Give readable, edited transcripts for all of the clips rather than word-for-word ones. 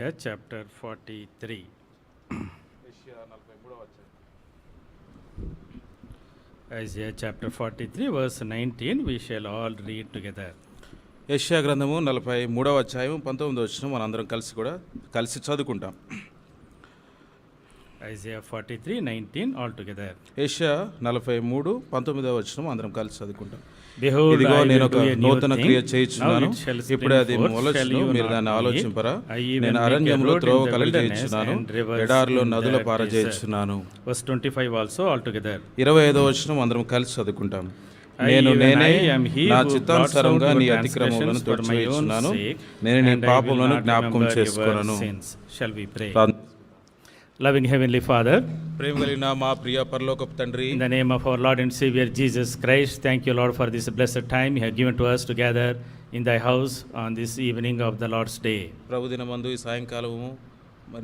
Chapter 43. Isaiah chapter 43 verse 19 we shall all read together. యెషయా గ్రంథము 43వ అధ్యాయం 19వ వచనం మనందరం కలిసి చదువుకుంటాం. Isaiah 43:19 all together. యెషయా 43:19వ వచనం అందరం కలిసి చదువుకుంటాం. Behold, ఇదిగో I నేను will ఒక do a new నూతన thing. క్రియ Now చేయుచున్నాను, it shall spring ఇప్పుడే అది forth. మొలచును, Shall you మీరు not దాన్ని know it? ఆలోచింపరా? I even నేను make a అరణ్యములో road in త్రోవ the కలుగజేయుచున్నాను, wilderness and ఎడారిలో rivers నదుల in the పారజేయుచున్నాను. Verse 25 also all together. 25వ వచనం అందరం కలిసి చదువుకుంటాం. I నేను even నేనే I am he నా who చిత్తానుసారంగా blots out నీ your అతిక్రమములను transgressions for my own తుడిచివేయుచున్నాను, sake, నేను నీ and I will పాపములను not జ్ఞాపకం remember చేసుకొనను. your sins. Shall we pray? Loving Heavenly Father, ప్రేమ కలిగిన మా ప్రియ పరలోకపు తండ్రి, in the name of our Lord and Savior Jesus Christ, thank you, Lord, for this blessed time you have given to us together in thy house on this evening of the Lord's day. ప్రభు దినమందు ఈ సాయంకాలము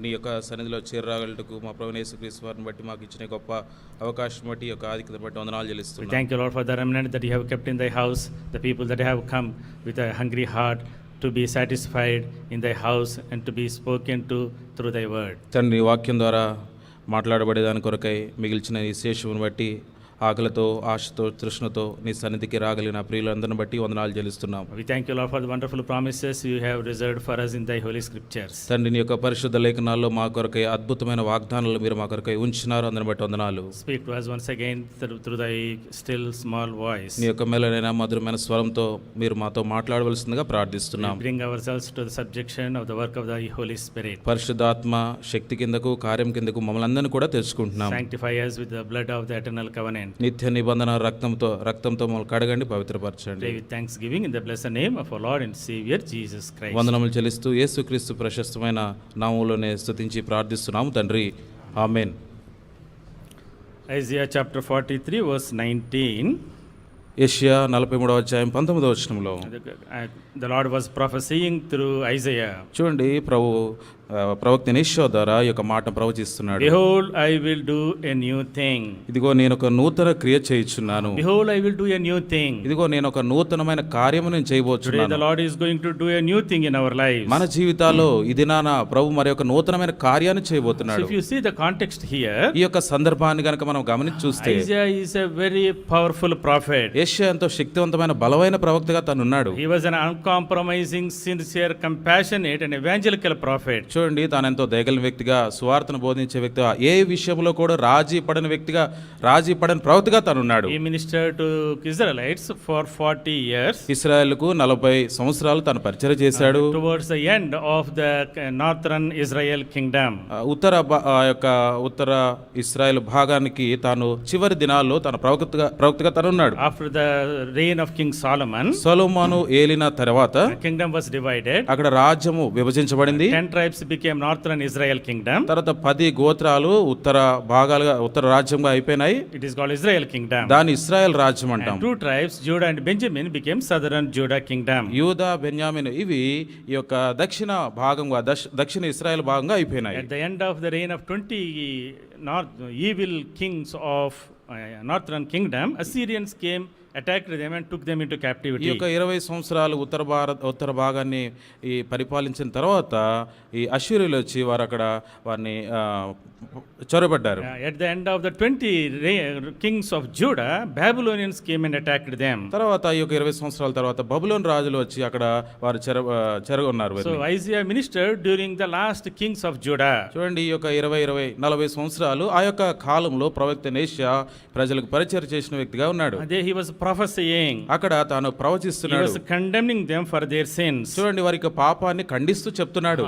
నీ యొక్క సన్నిధిలో చేరరాగలటకు మా ప్రభువైన యేసుక్రీస్తు వారిని బట్టి మాకు ఇచ్చిన గొప్ప అవకాశం బట్టి, యొక్క ఆధిక్యత బట్టి వందనాలు We చెల్లిస్తున్నాను. thank you, Lord, for the remnant that you have kept in thy house, the people that have come with a hungry heart to be satisfied in thy house and to be spoken to through thy word. తండ్రి వాక్యం ద్వారా మాట్లాడబడేదాని కొరకై మిగిల్చిన ఈ శేషమును బట్టి ఆకలితో, ఆశతో, తృష్ణతో నీ సన్నిధికి రాగలిగిన ప్రియులందరిని బట్టి వందనాలు చెల్లిస్తున్నాం. We thank you, Lord, for the wonderful promises you have reserved for us in thy holy scriptures. తండ్రి నీ యొక్క పరిశుద్ధ లేఖనాల్లో మా కొరకై అద్భుతమైన వాగ్దానాలు మీరు మా కొరకై ఉంచినారు, అందరిని బట్టి వందనాలు. Speak to us once again through thy still small voice. నీ యొక్క మెల్లనైన మధురమైన స్వరంతో మీరు మాతో మాట్లాడవలసిందిగా ప్రార్థిస్తున్నాం. We bring ourselves to the subjection of the work of the Holy Spirit. పరిశుద్ధాత్మ శక్తి కిందకు, కార్యం కిందకు మమ్మల్ని అందరినీ కూడా తెచ్చుకుంటున్నాం. Sanctify us with the blood of the eternal covenant. నిత్య నిబంధన రక్తంతో మమ్మల్ని కడగండి, పవిత్రపరచండి. Pray with thanksgiving in the blessed name of our Lord and Savior Jesus Christ. వందనములు చెల్లిస్తూ యేసుక్రీస్తు ప్రశస్తమైన నామములోనే స్తుతించి ప్రార్థిస్తున్నాము తండ్రి, ఆమేన్. Isaiah chapter 43 verse 19. యెషయా 43వ అధ్యాయం 19వ వచనంలో The Lord was prophesying through Isaiah. చూడండి, ప్రవక్త యెషయా ద్వారా ఈ యొక్క మాట ప్రవచిస్తున్నాడు. Behold, I will do a new thing. ఇదిగో నేను ఒక నూతన క్రియ చేయుచున్నాను. Behold, I will do a new thing. ఇదిగో నేను ఒక నూతనమైన కార్యము నేను Today చేయబోతున్నాను. the Lord is going to do a new thing in our lives. మన జీవితాల్లో ఈ దినాన ప్రభు మరి ఒక నూతనమైన కార్యాన్ని So చేయబోతున్నాడు. if you see the context here, ఈ యొక్క సందర్భాన్ని గనక మనం గమనించి చూస్తే Isaiah is a very powerful prophet. యెషయా ఎంతో శక్తివంతమైన బలమైన ప్రవక్తగా తనున్నాడు. He was an uncompromising, sincere, compassionate and evangelical prophet. చూడండి, తాను ఎంతో దయగల వ్యక్తిగా, సువార్తను బోధించే వ్యక్తిగా, ఏ విషయంలో కూడా రాజీ పడని వ్యక్తిగా, రాజీ పడని ప్రవక్తగా తనున్నాడు. He ministered to Israelites for 40 years. ఇశ్రాయేలుకు 40 సంవత్సరాలు తాను పరిచర్య చేశాడు. Towards the end of the northern Israel kingdom. ఉత్తర ఇశ్రాయేల్ భాగానికి తాను చివరి దినాల్లో తన ప్రవక్తగా తనున్నాడు. After the reign of King Solomon, సొలొమోను ఏలిన తర్వాత the kingdom was divided. అక్కడ రాజ్యము విభజించబడింది. 10 tribes became northern Israel kingdom. తర్వాత 10 గోత్రాలు ఉత్తర రాజ్యంగా అయిపోయినాయి. It is called Israel kingdom. దాని ఇశ్రాయేల్ రాజ్యం అంటాం. And 2 tribes, Judah and Benjamin, became southern Judah kingdom. యూదా, బెన్యామిన్ ఇవి ఈ యొక్క దక్షిణ ఇశ్రాయేల్ భాగంగా అయిపోయినాయి. At the end of the reign of 20 evil kings of northern kingdom, Assyrians came, attacked them and took them into ఈ captivity. యొక్క 20 సంవత్సరాలు ఉత్తర భాగాన్ని ఈ పరిపాలించిన తర్వాత ఈ అశ్షూరీయులు వచ్చి వారిని చొరబడ్డారు. At the end of the 20 kings of Judah, Babylonians came and attacked them. తర్వాత ఈ యొక్క 20 సంవత్సరాల తర్వాత బబులోన్ రాజులు వచ్చి అక్కడ వారు చెరగొన్నారు. So Isaiah ministered during the last kings of Judah. చూడండి, ఈ యొక్క 40 సంవత్సరాలు ఆ యొక్క కాలంలో ప్రవక్త యెషయా ప్రజలకు పరిచర్య చేసిన వ్యక్తిగా ఉన్నాడు. He was prophesying. అక్కడ తాను He ప్రవచిస్తున్నాడు. was condemning them for their sins. చూడండి, వారి యొక్క పాపాన్ని ఖండిస్తూ చెప్తున్నాడు.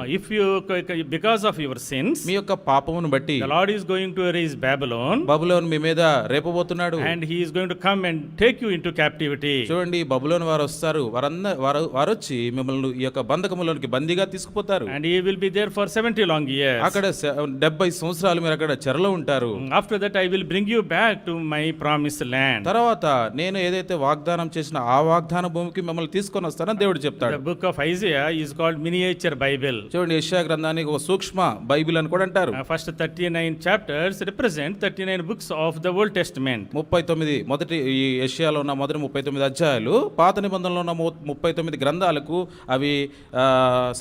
Because of your sins, మీ యొక్క పాపమును బట్టి the Lord is going to raise Babylon. బబులోను మీ మీద రేపబోతున్నాడు. And he is going to come and take you into captivity. చూడండి, బబులోను వారు వస్తారు. వారు వచ్చి మిమ్మల్ని ఈ యొక్క బంధకములోనికి బందీగా తీసుకుపోతారు. And he will be there for 70 long years. అక్కడ 70 సంవత్సరాలు మీరు అక్కడ చెరలో ఉంటారు. After that I will bring you back to my promised land. తర్వాత నేను నేను ఏదైతే వాగ్దానం చేసిన ఆ వాగ్దాన భూమికి మిమ్మల్ని తీసుకొని వస్తానని దేవుడు చెప్తాడు. The book of Isaiah is called miniature Bible. చూడండి, యెషయా గ్రంథానికి ఒక సూక్ష్మ బైబిల్ అని కూడా అంటారు. First 39 chapters represent 39 books of the Old Testament. 39 మొదటి ఈ యెషయాలో ఉన్న మొదటి 39 అధ్యాయాలు పాత నిబంధనలో ఉన్న 39 గ్రంథాలకు అవి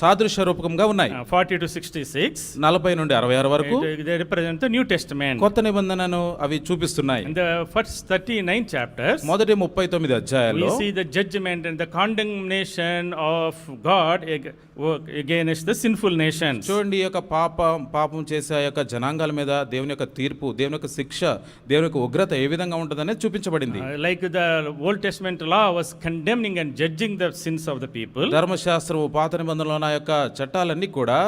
సాదృశ్య రూపకంగా ఉన్నాయి. 40 to 66 40 నుండి 66 వరకు they represent the New Testament. కొత్త నిబంధనను అవి చూపిస్తున్నాయి. In the first 39 chapters మొదటి 39 we అధ్యాయాల్లో see the judgment and the condemnation of God against the sinful nations. చూడండి, ఈ యొక్క పాపం చేసే ఆ యొక్క జనాంగాల మీద దేవుని యొక్క తీర్పు, దేవుని యొక్క శిక్ష, దేవుని యొక్క ఉగ్రత ఏ విధంగా ఉంటుందనేది చూపించబడింది. Like the Old Testament law was condemning and judging the sins of the people. ధర్మశాస్త్రము పాత నిబంధనలో ఉన్న యొక్క చట్టాలన్నీ కూడా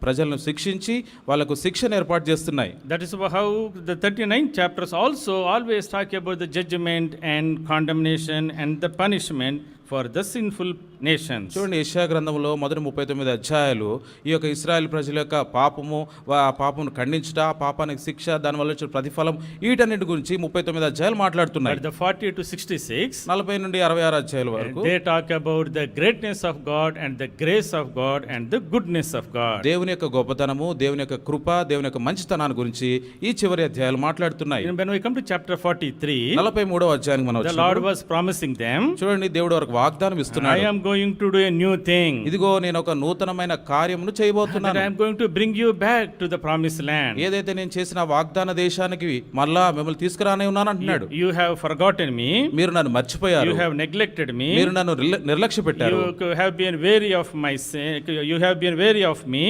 ప్రజలను శిక్షించి వాళ్ళకు శిక్షను ఏర్పాటు చేస్తున్నాయి. That is how the 39 chapters also always talk about the judgment and condemnation and the punishment for the sinful nations. చూడండి, యెషయా గ్రంథంలో మొదటి 39 అధ్యాయాలు ఈ యొక్క ఇశ్రాయేల్ ప్రజల యొక్క పాపము, ఆ పాపమును ఖండించుట, ఆ పాపానికి శిక్ష, దానివల్ల వచ్చే ప్రతిఫలం, వీటన్నిటి గురించి 39 అధ్యాయాలు మాట్లాడుతున్నాయి. But the 40 to 66 40 నుండి 66 అధ్యాయాల వరకు they talk about the greatness of God and the grace of God and the goodness of God. దేవుని యొక్క గొప్పతనము, దేవుని యొక్క కృప, దేవుని యొక్క మంచితనాన్ని గురించి ఈ చివరి అధ్యాయాలు మాట్లాడుతున్నాయి. When we come to chapter 43 43వ అధ్యాయానికి మనం the Lord was promising them, చూడండి, దేవుడు వారికి వాగ్దానం I ఇస్తున్నాడు. am going to do a new thing. ఇదిగో నేను ఒక నూతనమైన కార్యమును That చేయబోతున్నాను. I am going to bring you back to the promised land. ఏదైతే నేను చేసిన వాగ్దాన దేశానికి మళ్ళా మిమ్మల్ని తీసుకురానే ఉన్నాను అంటున్నాడు. You have forgotten me. మీరు నన్ను మర్చిపోయారు, You have neglected me. మీరు నన్ను నిర్లక్ష్య పెట్టారు. You have been weary of my sin. You have been weary of me.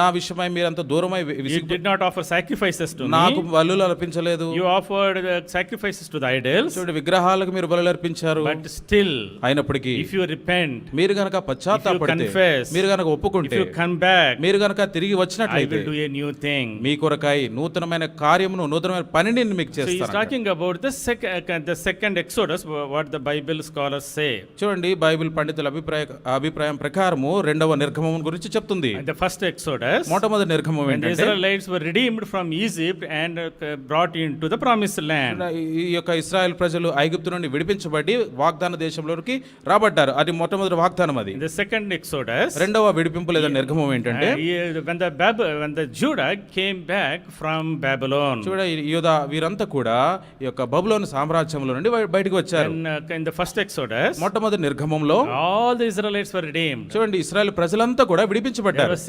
నా విషయమై మీరంత దూరమై You did not offer sacrifices to నాకు me. బలులు అర్పించలేదు. You offered sacrifices to the idols. చూడండి, విగ్రహాలకు మీరు బలులు అర్పించారు. But still, అయినప్పటికీ if you repent, మీరు గనక పశ్చాత్తాపడితే, confess, మీరు గనక if ఒప్పుకుంటే, you come back, మీరు గనక తిరిగి I వచ్చినట్లయితే will do a new thing. మీ కొరకై నూతనమైన కార్యమును, నూతనమైన పనిని నేను మీకు So he is చేస్తాను. talking about the second Exodus, what the Bible scholars say. చూడండి, బైబిల్ పండితుల అభిప్రాయం ప్రకారము రెండవ నిర్గమం గురించి చెప్తుంది. And the first Exodus, మొట్టమొదటి నిర్గమం when the ఏంటంటే, Israelites were redeemed from Egypt and brought into the promised land. ఈ యొక్క ఇశ్రాయేల్ ప్రజలు ఐగుప్తు నుండి విడిపించబడి వాగ్దాన దేశంలోకి రాబడ్డారు. అది మొట్టమొదటి వాగ్దానం. అది In the second Exodus, రెండవ విడిపింపు లేదా నిర్గమం ఏంటంటే, when the Judah came back from Babylon. చూడ యూదా వీరంతా కూడా ఈ యొక్క బబులోను సామ్రాజ్యంలో నుండి బయటకు వచ్చారు. In the first Exodus, మొట్టమొదటి నిర్గమంలో all the Israelites were redeemed. చూడండి, ఇశ్రాయేల్ ప్రజలంతా కూడా There విడిపించబడ్డారు. were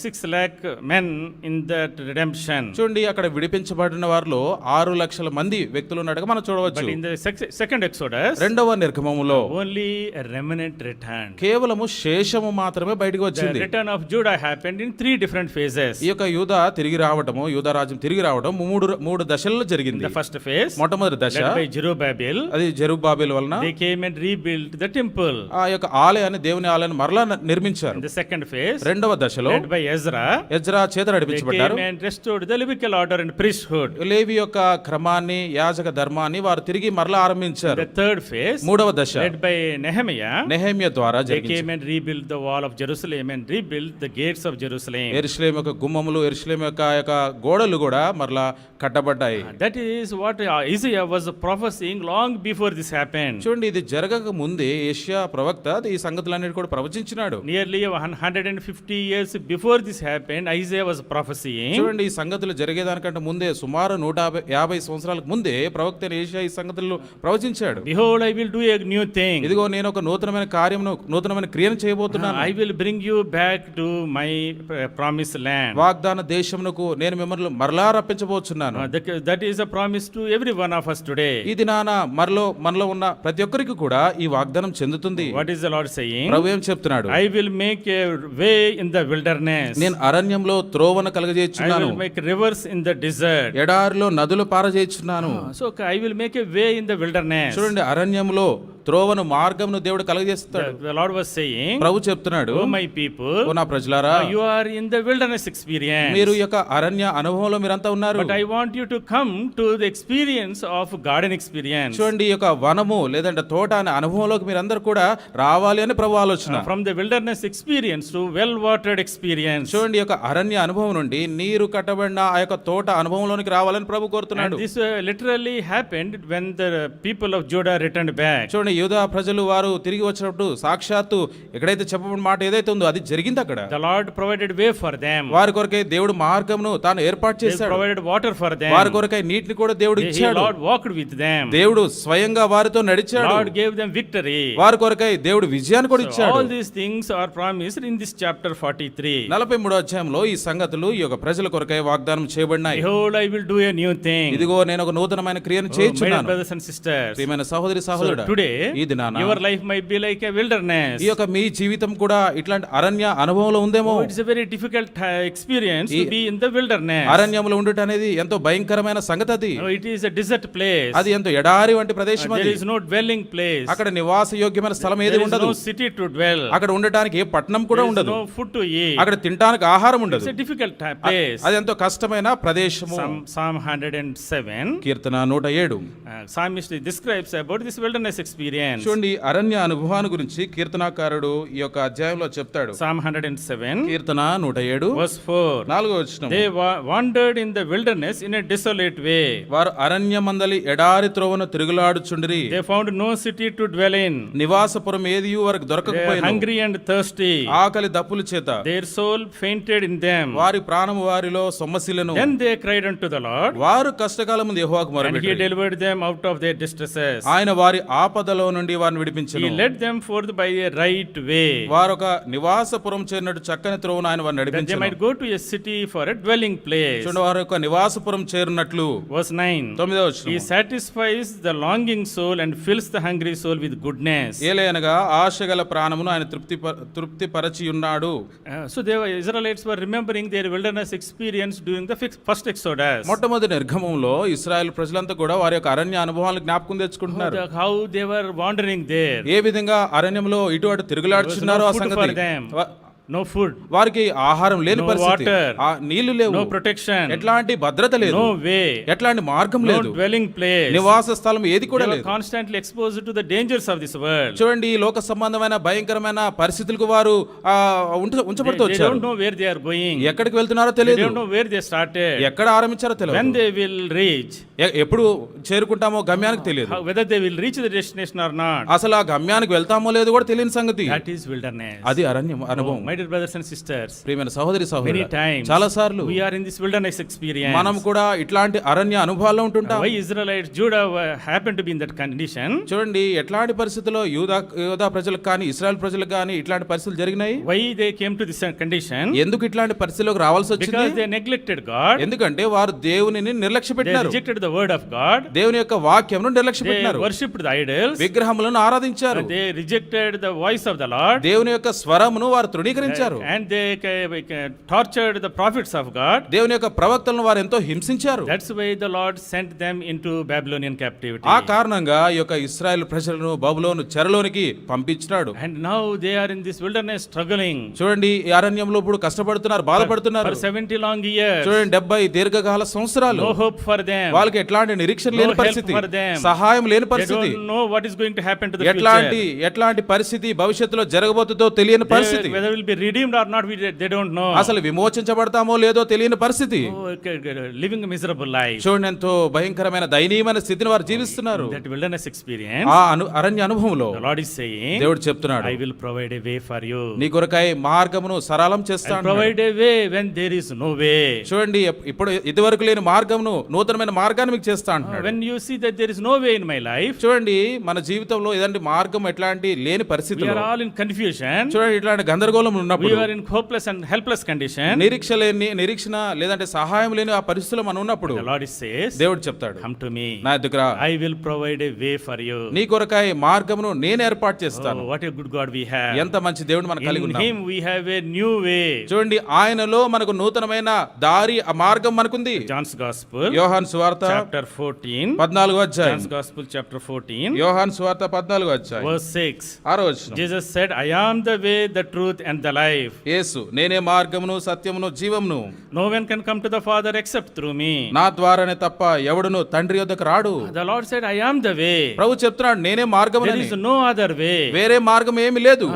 6 lakh men in that redemption. చూడండి, అక్కడ విడిపించబడిన వారిలో 6 లక్షల మంది వ్యక్తులు ఉన్నట్టుగా మనం చూడవచ్చు. But in the second Exodus, రెండవ నిర్గమములో only a remnant returned. కేవలము శేషము మాత్రమే బయటకు The వచ్చింది. return of Judah happened in 3 different phases. ఈ యొక్క యూదా తిరిగి రావటము, యూదా రాజ్యం తిరిగి రావడం మూడు దశల్లో In జరిగింది. the first phase, మొట్టమొదటి దశ led by Zerubbabel, అది జెరుబ్బాబెలు వలన they came and rebuilt the temple. ఆ యొక్క ఆలయాన్ని, దేవుని ఆలయాన్ని మరలా నిర్మించారు. In the second phase, రెండవ దశలో led by Ezra, ఎజ్రా చేత they నడిపించబడ్డారు. came and restored the Levitical order and priesthood. లేవి యొక్క క్రమాన్ని, యాజక ధర్మాన్ని వారు తిరిగి మరలా ఆరంభించారు. The third phase, మూడవ దశ led by Nehemiah, నెహెమ్యా ద్వారా they జరిగింది. came and rebuilt the wall of Jerusalem and rebuilt the gates of Jerusalem. యెరూషలేము యొక్క గుమ్మములు, యెరూషలేము యొక్క గోడలు కూడా మరలా కట్టబడ్డాయి. That is what Isaiah was prophesying long before this happened. చూడండి, ఇది జరగక ముందే యెషయా ప్రవక్త ఈ సంగతులన్నిటి కూడా ప్రవచించినాడు. Nearly 150 years before this happened, Isaiah was prophesying. చూడండి, ఈ సంగతులు జరిగేదానికంటే ముందే సుమారు 150 సంవత్సరాలకు ముందే ప్రవక్త అయిన యెషయా ఈ సంగతులను ప్రవచించాడు. Behold, I will do a new thing. ఇదిగో నేను ఒక నూతనమైన కార్యమును, నూతనమైన క్రియను చేయబోతున్నాను. I will bring you back to my promised land. వాగ్దాన దేశమునకు నేను మిమ్మల్ని మరలా రప్పించబోతున్నాను. That is a promise to every one of us today. ఈ దినాన మనలో ఉన్న ప్రతి ఒక్కరికి కూడా ఈ వాగ్దానం చెందుతుంది. What is the Lord saying? ప్రభు ఏం చెప్తున్నాడు? I will make a way in the wilderness. నేను అరణ్యంలో త్రోవను I కలగజేయుచున్నాను, will make rivers in the desert. ఎడారిలో నదులు పారజేయుచున్నాను. So I will make a way in the wilderness. చూడండి, అరణ్యంలో త్రోవను మార్గమును దేవుడు కలుగజేస్తాడు. The Lord was saying, ప్రభు చెప్తున్నాడు, "Oh my people, ఓ నా ప్రజలారా, you are in the wilderness experience. మీరు ఈ యొక్క అరణ్య అనుభవంలో మీరంతా ఉన్నారు. But I want you to come to the experience of garden experience. చూడండి, ఈ యొక్క వనము లేదంటే తోట అనే అనుభవంలోకి మీరందరూ కూడా రావాలి అని ప్రభు ఆలోచన. From the wilderness experience to well-watered experience. చూడండి, ఈ యొక్క అరణ్య అనుభవం నుండి నీరు కట్టబడిన ఆ యొక్క తోట అనుభవంలోనికి రావాలని ప్రభు And కోరుతున్నాడు. this literally happened when the people of Judah returned back. చూడండి, యూదా ప్రజలు వారు తిరిగి వచ్చినప్పుడు సాక్షాత్తు ఎక్కడైతే చెప్పబడిన మాట ఏదైతే ఉందో అది జరిగింది అక్కడ. The Lord provided way for them. వారి కొరకై దేవుడు మార్గమును తాను ఏర్పాటు He చేశాడు. provided water for them. వారి కొరకై నీటిని కూడా దేవుడు The ఇచ్చాడు. Lord walked with them. దేవుడు స్వయంగా వారితో నడిచాడు. Lord gave them victory. వారి కొరకై దేవుడు విజయాన్ని కూడా So ఇచ్చాడు. all these things are promised in this chapter 43. 43వ అధ్యాయంలో ఈ సంగతులు ఈ యొక్క ప్రజల కొరకై వాగ్దానం చేయబడినాయి. Behold, I will do a new thing. ఇదిగో నేను ఒక నూతనమైన క్రియను Oh, my చేయించున్నాను. brothers and sisters. ప్రియమైన సహోదరి So సహోదరుడా, today, ఈ దినాన your life might be like a wilderness. ఈ యొక్క మీ జీవితం కూడా ఇట్లాంటి అరణ్య అనుభవంలో ఉందేమో. Oh, it's a very difficult experience to ఈ- be in the wilderness. అరణ్యంలో ఉండటం అనేది ఎంతో భయంకరమైన సంగతి అది. Oh, it is a desert place. అది ఎంతో ఎడారి వంటి ప్రదేశం There అది. is no dwelling place. అక్కడ నివాస యోగ్యమైన స్థలం ఏది There is ఉండదు. no city to dwell. అక్కడ ఉండటానికి ఏ పట్టణం కూడా There is ఉండదు. no food to eat. అక్కడ తినడానికి ఆహారం ఉండదు. It's a difficult place. అది ఎంతో కష్టమైన ప్రదేశము. Psalm 107. Keerthana 107. Psalmist describes about this wilderness experience. చూడండి, అరణ్య అనుభవాన్ని గురించి కీర్తనాకారుడు ఈ యొక్క అధ్యాయంలో చెప్తాడు. Psalm 107, కీర్తన 107 verse 4. 4వ వచనం. They wandered in the wilderness in a desolate way. వారు అరణ్యమందలి ఎడారి త్రోవను తిరుగులాడుచుండిరి. They found no city to dwell in. నివాసపురం ఏదియు వారికి They were దొరకకపోయిను. hungry and thirsty. ఆకలి దప్పుల చేత Their soul fainted in them. వారి ప్రాణము వారిలో సొమ్మసిల్లెను. Then they cried unto the Lord, వారు కష్టకాలం ముందు యెహోవాకు and He మొరపెట్టిరి. delivered them out of their distresses. ఆయన వారి ఆపదలో నుండి వారిని He విడిపించెను. led them forth by a right way, వారు ఒక నివాసపురం చేరినట్టు చక్కని త్రోవను ఆయన వారిని that they నడిపించెను. might go to a city for a dwelling place. చూడండి, వారు ఒక నివాసపురం చేరినట్లు. Verse 9. 9వ వచనం. He satisfies the longing soul and fills the hungry soul with goodness. ఏలయనగా ఆశగల ప్రాణమును ఆయన తృప్తిపరచి ఉన్నాడు. So the Israelites were remembering their wilderness experience during the first Exodus. మొట్టమొదటి నిర్గమంలో ఇశ్రాయేల్ ప్రజలంతా కూడా వారి యొక్క అరణ్య అనుభవాలను జ్ఞాపకం తెచ్చుకుంటున్నారు. How they were wandering there. ఏ విధంగా అరణ్యంలో ఇటు అటు తిరుగులాడుచున్నారో ఆ There was no food సంగతి. for them. No food, వారికి ఆహారం లేని No పరిస్థితి, water. ఆ నీళ్లు లేవు, no protection, ఎట్లాంటి భద్రత లేదు, no way, ఎట్లాంటి మార్గం no లేదు, dwelling place. నివాస స్థలం ఏది They కూడా were లేదు. constantly exposed to the dangers of this world. చూడండి, ఈ లోక సంబంధమైన భయంకరమైన పరిస్థితులకు వారు ఉంచబడుతూ They వచ్చారు. don't know where they are going. ఎక్కడికి వెళ్తున్నారో They తెలియదు, don't know where they started. ఎక్కడ ఆరంభించారో When తెలియదు, they will reach, ఎప్పుడు చేరుకుంటామో గమ్యానికి తెలియదు, whether they will reach the destination or not. అసలు ఆ గమ్యానికి వెళ్తామో లేదో కూడా తెలియని సంగతి. That is wilderness. అది అరణ్యం అనుభవం. My dear brothers and sisters, ప్రియమైన సహోదరి many సహోదరు, times చాలా సార్లు we are in this wilderness experience. మనం కూడా ఇట్లాంటి అరణ్య అనుభవాల్లో ఉంటుంటాం. Why Israelites, Judah happened to be in that condition? చూడండి, ఎట్లాంటి పరిస్థితుల్లో యూదా ప్రజలకు కానీ ఇశ్రాయేల్ ప్రజలకు కానీ ఇట్లాంటి పరిస్థితులు జరిగినాయి. Why they came to this condition? ఎందుకు ఇట్లాంటి పరిస్థితుల్లోకి రావాల్సి వచ్చింది? Because they neglected God. ఎందుకంటే వారు దేవునిని నిర్లక్ష్య They పెట్టినారు. rejected the word of God. దేవుని యొక్క వాక్యంను నిర్లక్ష్య They పెట్టినారు. worshipped the idols. విగ్రహములను ఆరాధించారు. They rejected the voice of the Lord. దేవుని యొక్క స్వరమును వారు తృణీకరించారు. And they tortured the prophets of God. దేవుని యొక్క ప్రవక్తలను వారు ఎంతో హింసించారు. That's why the Lord sent them into Babylonian captivity. ఆ కారణంగా ఈ యొక్క ఇశ్రాయేల్ ప్రజలను బబులోను చెరలోనికి పంపించినాడు. And now they are in this wilderness struggling చూడండి, ఈ అరణ్యంలో ఇప్పుడు కష్టపడుతున్నారు, బాధపడుతున్నారు. for 70 long years. చూడండి, 70 దీర్ఘకాల సంవత్సరాలు No hope for them. వాళ్ళకి ఎట్లాంటి నిరీక్షణ No లేని help పరిస్థితి, for them. సహాయం లేని They పరిస్థితి, don't know what is going to happen to the ఎట్లాంటి పరిస్థితి భవిష్యత్తులో జరగబోతుందో తెలియని పరిస్థితి, whether will be redeemed or not, they don't know. అసలు విమోచించబడతామో లేదో తెలియని పరిస్థితి. Living a miserable life. చూడండి, ఎంతో భయంకరమైన దయనీయమైన స్థితిని వారు జీవిస్తున్నారు. That wilderness experience, ఆ అరణ్య అనుభవంలో the Lord is saying, దేవుడు చెప్తున్నాడు, I will provide a way for you. నీ కొరకై మార్గమును సరళం I చేస్తాను. provide a way when there is no way. చూడండి, ఇప్పుడు ఇదివరకు లేని మార్గమును, నూతనమైన మార్గాన్ని మీకు చేస్తా అంటున్నాడు. When you see that there is no way in my life, చూడండి, మన జీవితంలో ఏదంటే మార్గం ఎట్లాంటి లేని we పరిస్థితుల్లో are all in confusion. చూడండి, ఇట్లాంటి గందరగోళం ఉన్నప్పుడు, we are in hopeless and helpless condition, నిరీక్షణ లేదంటే సహాయం లేని ఆ పరిస్థితిలో మనం ఉన్నప్పుడు the Lord says, దేవుడు చెప్తాడు, come to me, నా ఎద్దుకు రా, I will provide a way for you. నీ కొరకై మార్గమును నేను ఏర్పాటు చేస్తాను. Oh, what a good God we have. ఎంత మంచి దేవుడు మనం కలిగి In ఉన్నాం. him we have a new way. చూడండి, ఆయనలో మనకు నూతనమైన దారి, ఆ మార్గం మనకుంది. John's Gospel, యోహాను సువార్త chapter 14, 14వ అధ్యాయం. John's Gospel, chapter 14, యోహాను సువార్త 14వ అధ్యాయం verse 6. 6వ వచనం. Jesus said, I am the way, the truth, and the life. యేసు, నేనే మార్గమును సత్యమును జీవమును, No one can come to the Father except through me. నా ద్వారానే తప్ప ఎవడును తండ్రి యొద్దకు రాడు. The Lord said, I am the way. ప్రభు చెప్తున్నాడు, నేనే There మార్గమునని. is no other way. వేరే మార్గం ఏమీ లేదు.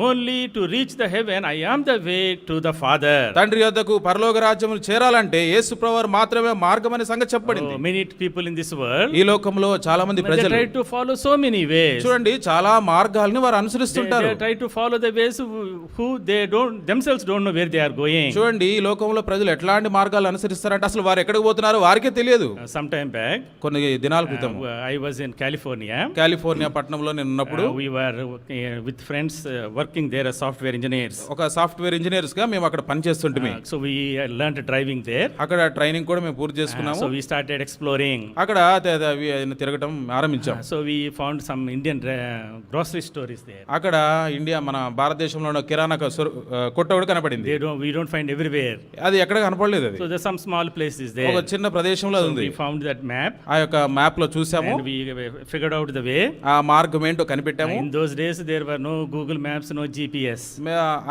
Only to reach the heaven, I am the way to the Father. తండ్రి యొద్దకు పరలోక రాజ్యమును చేరాలంటే యేసు ప్రభువారు మాత్రమే మార్గం అనే సంగతి చెప్పబడింది. Many people in this world, ఈ లోకంలో చాలా మంది they ప్రజలు try to follow so many ways. చూడండి, చాలా మార్గాల్ని వారు They అనుసరిస్తుంటారు. try to follow the ways who they don't themselves don't know where they are going. చూడండి, ఈ లోకంలో ప్రజలు ఎట్లాంటి మార్గాలు అనుసరిస్తారంటే అసలు వారు ఎక్కడికి పోతున్నారో వారికే తెలియదు. Some time back, కొన్ని దినాల క్రితం I was in California. California పట్టణంలో నేను ఉన్నప్పుడు We were with friends working there as software engineers. ఒక సాఫ్ట్వేర్ ఇంజనీర్స్ గా మేము అక్కడ పని చేస్తుంటిమి. So we learned driving there. అక్కడ ట్రైనింగ్ కూడా మేము పూర్తి చేసుకున్నాము. So we started exploring. అక్కడ తిరగటం ఆరంభించాం. So we found some Indian grocery stores there. అక్కడ ఇండియా, మన భారతదేశంలో ఉన్న కిరాణా కొట్ట కూడా కనపడింది. We don't find everywhere. అది ఎక్కడ కనపడలేదు. అది So there's some small places there. ఒక చిన్న ప్రదేశంలో So ఉంది. we found that map ఆ యొక్క మ్యాప్ లో చూసాము. and we figured out the way. ఆ మార్గం ఏంటో కనిపెట్టాము. In those days there were no Google Maps, no GPS.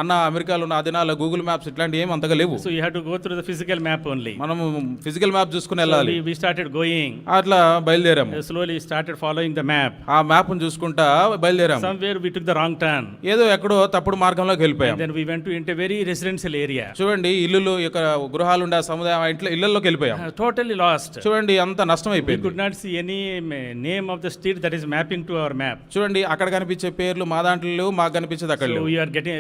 అన్న అమెరికాలో ఉన్న ఆ దినాల్లో గూగుల్ మ్యాప్స్ ఇట్లాంటి ఏం అంతగా లేవు. So you had to go through the physical map only. మనము ఫిజికల్ మ్యాప్ చూసుకుని So వెళ్ళాలి. we started going. అట్లా బయలుదేరాము. Slowly started following the map. ఆ మ్యాప్ చూసుకుంటా బయలుదేరాము. Somewhere we took the wrong turn. ఏదో ఎక్కడో తప్పుడు మార్గంలోకి వెళ్ళిపోయాం. And then we went into a very residential area. చూడండి, ఇల్లులు యొక్క గృహాలు ఉండే ఆ సముదాయం ఇళ్లలోకి వెళ్ళిపోయాం. Totally lost. చూడండి, అంత నష్టం We అయిపోయింది. could not see any name of the street that is mapping to our map. చూడండి, అక్కడ కనిపించే పేర్లు మా దాంట్లో లేవు, మాకు కనిపించేది అక్కడ So లేవు.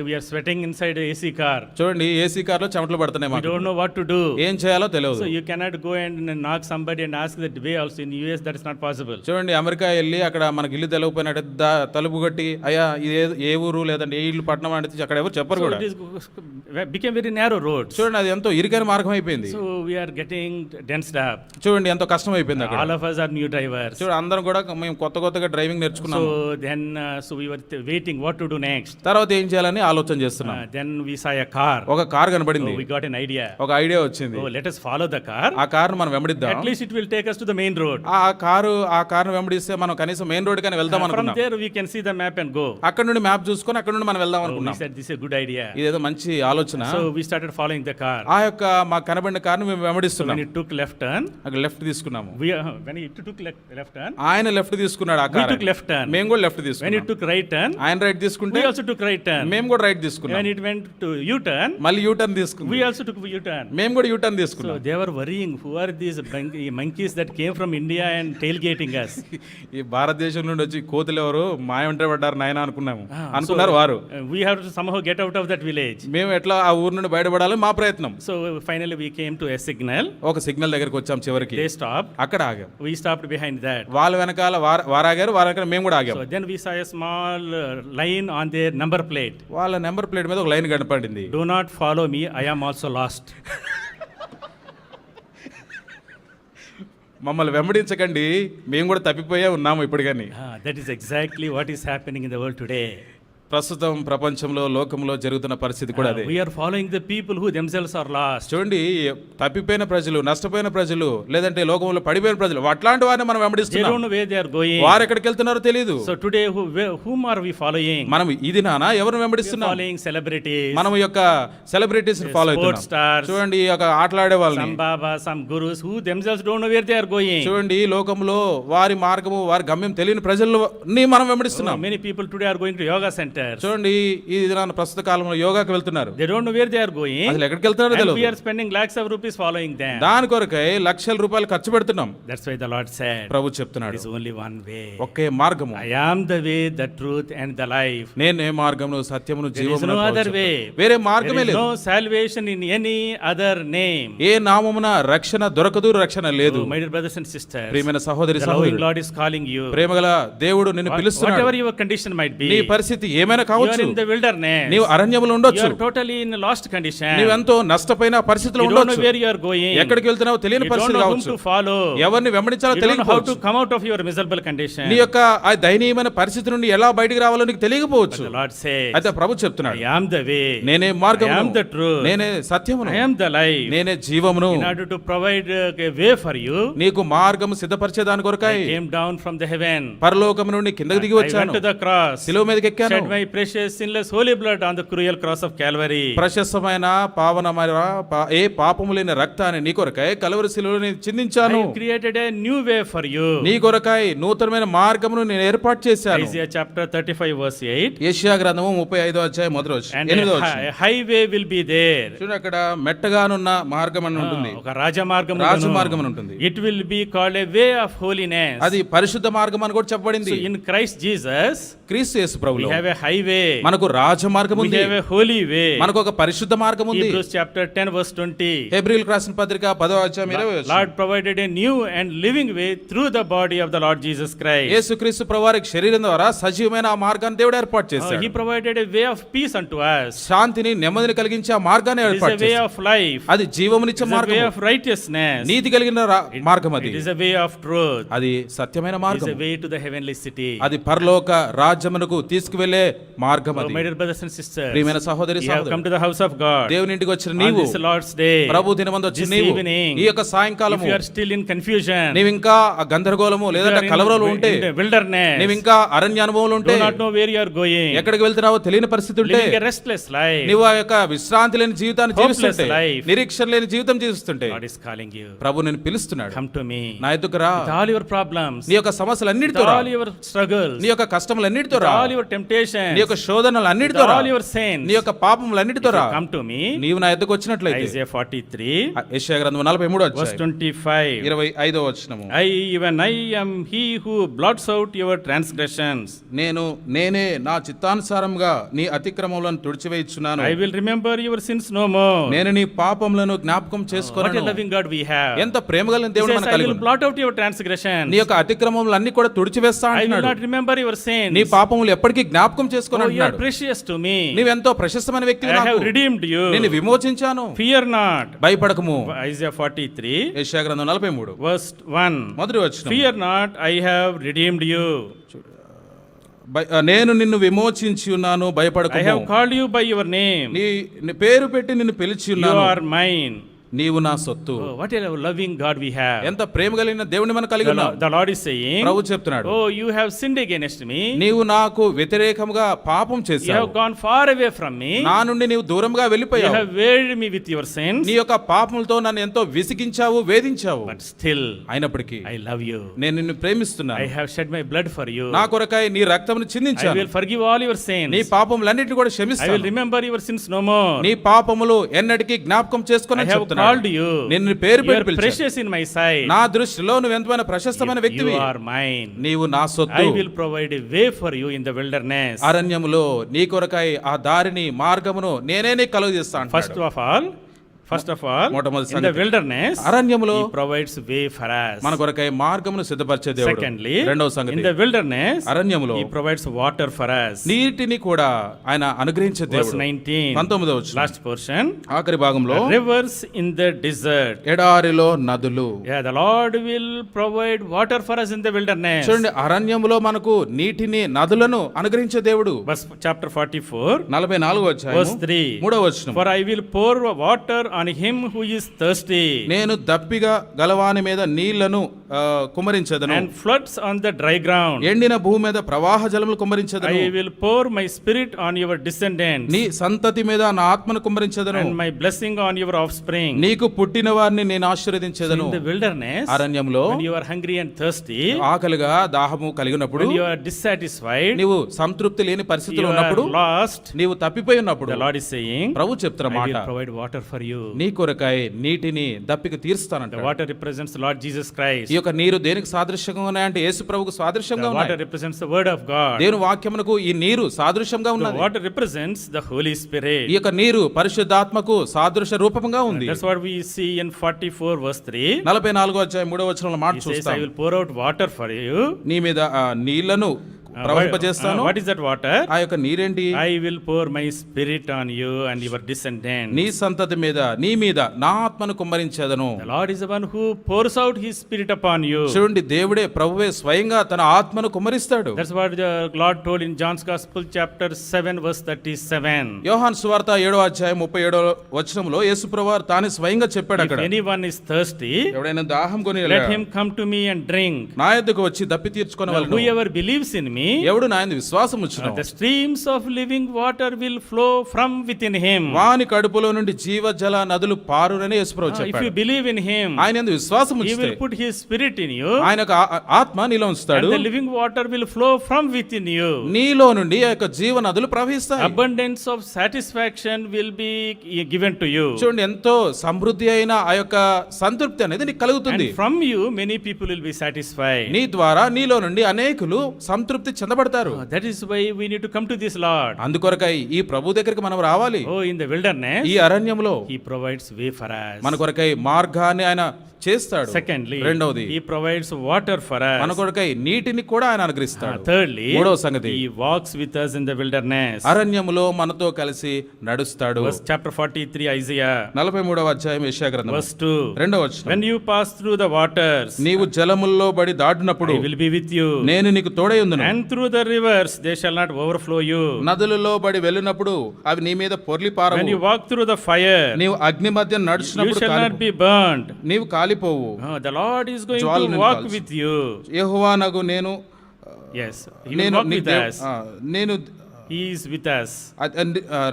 we are sweating inside a AC car. చూడండి, ఏసీ కార్లో చెమటలు పడుతున్నాయి We మాకు. don't know what to do. ఏం చేయాలో తెలియదు. So you cannot go and knock somebody and ask that way also. In US that is not possible. చూడండి, America వెళ్ళి అక్కడ మనకి ఇల్లు తెలియకపోయినట్టు తలుపు కొట్టి, అయ్యా ఇది ఏ ఊరు లేదంటే ఏ ఇల్లు పట్టణం అంటే అక్కడ ఎవరు చెప్పరు So కూడా. it is became very narrow roads. చూడండి, అది ఎంతో ఇరుకైన మార్గం అయిపోయింది. So we are getting densed up. చూడండి, ఎంతో కష్టం అయిపోయింది అక్కడ. All of us are new drivers. చూడండి, అందరం కూడా మేము కొత్తగా డ్రైవింగ్ నేర్చుకున్నాము. So then so we were waiting what to do next. తర్వాత ఏం చేయాలని ఆలోచన చేస్తున్నాం. Then we saw a car. ఒక కార్ కనబడింది. So we got an idea. ఒక ఐడియా వచ్చింది. Oh, let us follow the car. ఆ కారును మనం వెంబడిద్దాం. At least it will take us to the main road. ఆ కారును వెంబడిస్తే మనం కనీసం మెయిన్ రోడ్ కానీ వెళ్దాం From అనుకున్నాం. there we can see the map and go. అక్కడ నుండి మ్యాప్ చూసుకొని అక్కడ నుండి మనం వెళ్దాం So we అనుకున్నాం. said this is a good idea. ఇదేదో మంచి ఆలోచన. So we started following the car. ఆ యొక్క మాకు కనబడిన కారును మేము So వెంబడిస్తున్నాం. when it took left turn, అక్కడ లెఫ్ట్ తీసుకున్నాము. when it took left turn, ఆయన లెఫ్ట్ తీసుకున్నాడు. ఆ we car took left turn. మేము కూడా లెఫ్ట్ When it తీసుకున్నాం. took right turn, ఆయన రైట్ తీసుకుంటే we also took right turn. మేము కూడా రైట్ తీసుకున్నాం. When it went to U-turn, మళ్ళీ యూటర్న్ తీసుకున్నాం. we also took U-turn. మేము కూడా యూటర్న్ So తీసుకున్నాం. they were worrying, who are these monkeys that came from India and tailgating us? ఈ భారతదేశం నుండి వచ్చి కోతులు ఎవరు మాయంటే పడ్డారు నాయన అనుకున్నాము. Ah, అనుకున్నారు so, వారు. We have to somehow get out of that village. మేము ఎట్లా ఆ ఊరు నుండి బయటపడాలి మా ప్రయత్నం. So finally we came to a signal. ఒక సిగ్నల్ దగ్గరికి వచ్చాం. చివరికి They stopped. అక్కడ ఆగాం. We stopped behind that. వాళ్ళ వెనకాల వారు ఆగారు, వారి వెనకాల మేము కూడా ఆగాం. So then we saw a small line on their number plate. వాళ్ళ నెంబర్ ప్లేట్ మీద ఒక లైన్ కనపడింది. Do not follow me, I am also lost. మమ్మల్ని వెంబడించకండి, మేము కూడా తప్పిపోయే ఉన్నాము ఇప్పుడు. కానీ That is exactly what is happening in the world today. ప్రస్తుతం ప్రపంచంలో లోకంలో జరుగుతున్న పరిస్థితి కూడా అదే. We are following the people who themselves are lost. చూడండి, తప్పిపోయిన ప్రజలు, నష్టపోయిన ప్రజలు, లేదంటే లోకంలో పడిపోయిన ప్రజలు, అట్లాంటి వారిని మనం They వెంబడిస్తున్నాం. don't know where they are going. వారు ఎక్కడికి వెళ్తున్నారో తెలియదు. So today whom are we following? మనం ఇది నానా ఎవరు We are వెంబడిస్తున్నాం? following celebrities, మనం ఈ యొక్క సెలబ్రిటీస్ ఫాలో sports అవుతున్నాం. stars, చూడండి, ఈ యొక్క ఆటలాడే వాళ్ళని some babas, some gurus who themselves don't know where they are going. చూడండి, ఈ లోకంలో వారి మార్గము, వారి గమ్యం తెలియని ప్రజల్ని మనం వెంబడిస్తున్నాం. Many people today are going to yoga centers. చూడండి, ఈ దినాన ప్రస్తుత కాలంలో యోగాకి వెళ్తున్నారు. They don't know where they are going. అసలు ఎక్కడికి వెళ్తున్నారో And we తెలియదు. are spending lakhs of rupees following them. దాని కొరకై లక్షల రూపాయలు ఖర్చు పెడుతున్నాం. That's why the Lord said, Prabhu there చెప్తున్నాడు, is only one way. ఒకే మార్గము. I am the way, the truth and the life. నేనే మార్గమును, సత్యమును, There is జీవమును. no other way. వేరే There మార్గమే is లేదు. no salvation in any other name. ఏ నామమున రక్షణ దొరకదు, రక్షణ లేదు. Oh, my dear brothers and sisters, ప్రియమైన సహోదరి the loving సహోదరుడు, Lord is calling you. ప్రేమగల దేవుడు నిన్ను పిలుస్తున్నాడు. Whatever your condition might నీ be, పరిస్థితి ఏమైనా You are కావచ్చు. in the wilderness. నీవు అరణ్యములో You ఉండొచ్చు. are totally in a lost condition. నీవెంతో నష్టపోయిన పరిస్థితిలో You don't know ఉండొచ్చు. where you are going. ఎక్కడికి వెళ్తున్నావో తెలియని You don't పరిస్థితి know whom కావచ్చు. to follow. ఎవరిని వెంబడించాలో You don't know how to తెలియకపోవచ్చు. come out of your miserable condition. నీ యొక్క ఆ దయనీయమైన పరిస్థితి నుండి ఎలా బయటికి రావాలో నీకు But తెలియకపోవచ్చు. the Lord says, అయితే ప్రభు చెప్తున్నాడు, I am the way. నేనే I మార్గమును, am the truth. నేనే సత్యమును, I am the life. నేనే జీవమును. In order to provide a way for you, నీకు మార్గము సిద్ధపరిచే దాని కొరకై I came down from the heaven. పరలోకము నుండి కిందకి దిగి I went వచ్చాను. to the cross. శిలువ మీదకి ఎక్కాను. Shed my precious sinless holy blood on the cruel cross of Calvary. ప్రశస్తమైన పావనమైన ఏ పాపము లేని రక్తాన్ని నీ కొరకై కలవరి శిలువలో నేను చిందించాను. I created a new way for you. నీ కొరకై నూతనమైన మార్గమును నేను ఏర్పాటు చేశాను. Isaiah chapter 35 verse 8. యెషయా గ్రంథము 35వ అధ్యాయం మొదటి వచనం, And 8వ a వచనం. highway will be there. చూడండి, అక్కడ మెట్టగానున్న మార్గం అని ఉంటుంది, ఒక రాజమార్గం రాజమార్గం అని ఉంటుంది. It will be called a way of holiness. అది పరిశుద్ధ మార్గం అని కూడా చెప్పబడింది. So in Christ Jesus, క్రీస్తు యేసు we ప్రభువులో have a highway. మనకు రాజమార్గం We ఉంది, have a holy way. మనకు ఒక పరిశుద్ధ మార్గం ఉంది. Hebrews chapter 10 verse 20. హెబ్రీయులకు రాసిన పత్రిక 10వ అధ్యాయం 20వ వచనం. Lord provided a new and living way through the body of the Lord Jesus Christ. యేసుక్రీస్తు ప్రభువారికి శరీరం ద్వారా సజీవమైన ఆ మార్గాన్ని దేవుడు ఏర్పాటు He చేశాడు. provided a way of peace unto us. శాంతిని నెమ్మదిని కలిగించే ఆ మార్గాన్ని It is ఏర్పాటు a way చేశాడు. of life. అది జీవమునిచ్చే It is a మార్గం, way of righteousness. నీతి కలిగిన మార్గం. అది It is a way of truth. అది సత్యమైన It is మార్గం. a way to the heavenly city. అది పరలోక రాజ్యమునకు తీసుకువెళ్ళే మార్గం. Oh, అది my dear brothers and sisters, ప్రియమైన సహోదరి you have come సహోదరుడు, to the house of God దేవుని ఇంటికి వచ్చిన on నీవు, this Lord's day. ప్రభు దినమందు వచ్చిన This నీవు, evening, ఈ యొక్క If సాయంకాలము you are still in confusion, నీవు ఇంకా ఆ గందరగోళము if you లేదంటే are కలవరలు ఉంటే, in the wilderness, నీవు ఇంకా అరణ్య అనుభవంలో ఉంటే, do not know where you are going, ఎక్కడికి వెళ్తున్నావో తెలియని పరిస్థితి ఉంటే, living a restless life, నీవు ఆ యొక్క విశ్రాంతి లేని జీవితాన్ని Hopeless జీవిస్తుంటే, life. నిరీక్షణ లేని జీవితం జీవిస్తుంటే, God is calling you. ప్రభు నేను పిలుస్తున్నాడు, Come to me. నా ఎద్దుకు రా. With all your problems, నీ యొక్క సమస్యలన్నిటితో with రా, all your struggles, నీ యొక్క కష్టములన్నిటితో with రా, all your temptations, నీ యొక్క with శోధనలన్నిటితో రా, all your sins. నీ యొక్క పాపములన్నిటితో రా. Come to me. నీవు నా ఎద్దుకు వచ్చినట్లయితే, Isaiah 43 యెషయా గ్రంథం 43వ verse అధ్యాయం 25. 25వ వచనము. Even I am he who blots out your transgressions. నేనే నా చిత్తానుసారంగా నీ అతిక్రమములను తుడిచివేయుచున్నాను. I will remember your sins no more. నేను నీ పాపములను జ్ఞాపకం What a చేసుకొనను. loving God we have. ఎంత ప్రేమగల He దేవుడు says, మనకు I కలిగి will ఉన్నాడు. blot out your transgressions. నీ యొక్క అతిక్రమములన్నీ కూడా తుడిచివేస్తా I will అంటున్నాడు. not remember your sins. నీ పాపములు ఎప్పటికీ జ్ఞాపకం చేసుకొని Oh, you are అంటున్నాడు. precious to me. నీవెంతో ప్రశస్తమైన వ్యక్తివి I నాకు. have redeemed you. నేను విమోచించాను. Fear not. భయపడకము. Isaiah 43 యెషయా గ్రంథం 43 verse 1. మొదటి వచనం. Fear not, I have redeemed you. నేను నిన్ను విమోచించి ఉన్నాను, I భయపడకము. have called you by your name. నీ పేరు పెట్టి నిన్ను పిలిచి You ఉన్నాను. are mine. నీవు నా సొత్తు. Oh, what a loving God we have. ఎంత ప్రేమ కలిగిన దేవుని మనం కలిగి ఉన్నాం. The Lord is saying, ప్రభు చెప్తున్నాడు, oh, you have sinned against me. నీవు నాకు వ్యతిరేకంగా పాపం You చేశావు. have gone far away from me. నా నుండి నీవు దూరంగా You వెళ్ళిపోయావు. have wearied me with your sins. నీ యొక్క పాపములతో నన్ను ఎంతో విసిగించావు, వేధించావు. But still, అయినప్పటికీ I love you. నేను నిన్ను ప్రేమిస్తున్నాను. I have shed my blood for you. నా కొరకై నీ రక్తమును I చిందించాను. will forgive all your sins. నీ పాపములన్నిటిని కూడా I will క్షమిస్తాను. remember your sins no more. నీ పాపములు ఎన్నటికీ జ్ఞాపకం I చేసుకొని have చెప్తున్నాను. called you. నేను నీ పేరు You పెట్టి are పిలిచాను. precious in my sight. నా దృష్టిలో నువ్వు ఎంతమైన ప్రశస్తమైన వ్యక్తివి. You are mine. నీవు నా సొత్తు. I will provide a way for you in the wilderness. అరణ్యములో నీ కొరకై ఆ దారిని మార్గమును నేనే నీకు కలుగజేస్తాను. First of all, మొట్టమొదటి in the సంగతి, wilderness, అరణ్యములో He provides way for us. మన కొరకై మార్గమును సిద్ధపరిచే దేవుడు. Secondly, రెండవ in సంగతి, the wilderness, అరణ్యములో He provides water for us. నీటిని కూడా ఆయన అనుగ్రహించే Verse దేవుడు. 19, 19వ వచనం, last portion. ఆఖరి భాగంలో, Rivers in the desert. ఎడారిలో నదులు. Yeah, the Lord will provide water for us in the wilderness. చూడండి, అరణ్యములో మనకు నీటిని, నదులను అనుగ్రహించే దేవుడు. Verse chapter 44, 44వ అధ్యాయం verse 3. 3వ వచనం, For I will pour water on him who is thirsty, నేను దప్పిగా గలవాని మీద నీళ్లను కుమ్మరించెదను, and floods on the dry ground. ఎండిన భూమి మీద ప్రవాహ జలములు కుమ్మరించెదను. I will pour my spirit on your descendants, నీ సంతతి మీద నా ఆత్మను కుమ్మరించెదను, and my blessing on your offspring. నీకు పుట్టిన వారిని నేను ఆశీర్వదించెదను. In the wilderness, అరణ్యంలో when you are hungry and thirsty, ఆకలిగా దాహము కలిగినప్పుడు, when you are dissatisfied, నీవు సంతృప్తి లేని పరిస్థితులు you are ఉన్నప్పుడు, lost, నీవు తప్పిపోయి ఉన్నప్పుడు, the Lord is saying, ప్రభు చెప్తున్న I మాట, will provide water for you. నీ కొరకై నీటిని దప్పిక The తీరుస్తానంట. water represents the Lord Jesus Christ. ఈ యొక్క నీరు దేనికి సాదృశ్యంగా ఉన్నాయంటే యేసు ప్రభువుకు సాదృశ్యంగా The water ఉన్నాయి. represents the word of God. దేవుని వాక్యమునకు ఈ నీరు సాదృశ్యంగా The ఉన్నది. water represents the Holy Spirit. ఈ యొక్క నీరు పరిశుద్ధాత్మకు సాదృశ్య రూపంగా ఉంది. That's what we see in 44 verse 3. 44వ అధ్యాయం 3వ వచనంలో మాట He says, చూస్తాం. I will pour out water for you. నీ మీద నీళ్లను ప్రవహింపజేస్తాను. What is that water? ఆ యొక్క నీరేంటి? I will pour my spirit on you and your descendants. నీ సంతతి మీద, నీ మీద నా ఆత్మను కుమ్మరించేదను. The Lord is the one who pours out his spirit upon you. చూడండి, దేవుడే, ప్రభువే స్వయంగా తన ఆత్మను కుమ్మరిస్తాడు. That's what the Lord told in John's Gospel chapter 7 verse 37. యోహాను సువార్త 7వ అధ్యాయం 37వ వచనంలో యేసు ప్రభువారు తానే స్వయంగా చెప్పాడు If అక్కడ. anyone is thirsty, ఎవడైనా దాహం కొని let him come to me and drink. నా యొద్దకు వచ్చి దప్పి తీర్చుకొనవలెను. Whoever believes in me, ఎవడు నా యందు విశ్వాసం ఉంచును, the streams of living water will flow from within him. వాని కడుపులో నుండి జీవజల నదులు పారునని యేసు ప్రభు If చెప్పాడు. you believe in him, ఆయన యందు విశ్వాసం he ఉంచితే will put his spirit in you, ఆయన యొక్క ఆత్మ నీలో ఉంచుతాడు. and the living water will flow from within you. నీలో నుండి ఆ యొక్క జీవ నదులు ప్రవహిస్తాయి. Abundance of satisfaction will be given to you. చూడండి, ఎంతో సమృద్ధి అయిన ఆ యొక్క సంతృప్తి అనేది నీకు కలుగుతుంది. And from you many people will be satisfied. నీ ద్వారా నీలో నుండి అనేకులు సంతృప్తి చెందబడతారు. That is why we need to come to this Lord. అందుకొరకై ఈ ప్రభు దగ్గరికి మనం రావాలి. Oh, in the wilderness, ఈ అరణ్యంలో he provides way for us. మన కొరకై మార్గాన్ని ఆయన చేస్తాడు. Secondly, రెండవది, he provides water for us. మన కొరకై నీటిని కూడా ఆయన అనుగ్రహిస్తాడు. Thirdly, మూడవ సంగతి, he walks with us in the wilderness. అరణ్యములో మనతో కలిసి నడుస్తాడు. Verse chapter 43 Isaiah 43వ అధ్యాయం యెషయా గ్రంథం verse 2. రెండవ వచనం, When you pass through the waters, నీవు జలముల్లో బడి దాటినప్పుడు I will be with you. నేను నీకు తోడై ఉందును. And through the rivers they shall not overflow you. నదులలో బడి వెళ్ళినప్పుడు అవి నీ మీద పొర్లి When పారవు. you walk through the fire, నీవు అగ్ని మధ్య you నడిచినప్పుడు shall not కాలిపోవు. be burned. నీవు కాలిపోవు. The Lord is going Jwala to నిన్ను walk కాల్చు. with you. యెహోవానగు నేను Yes, he will నేను walk నీ with దేవ్- us. నేను He is with us.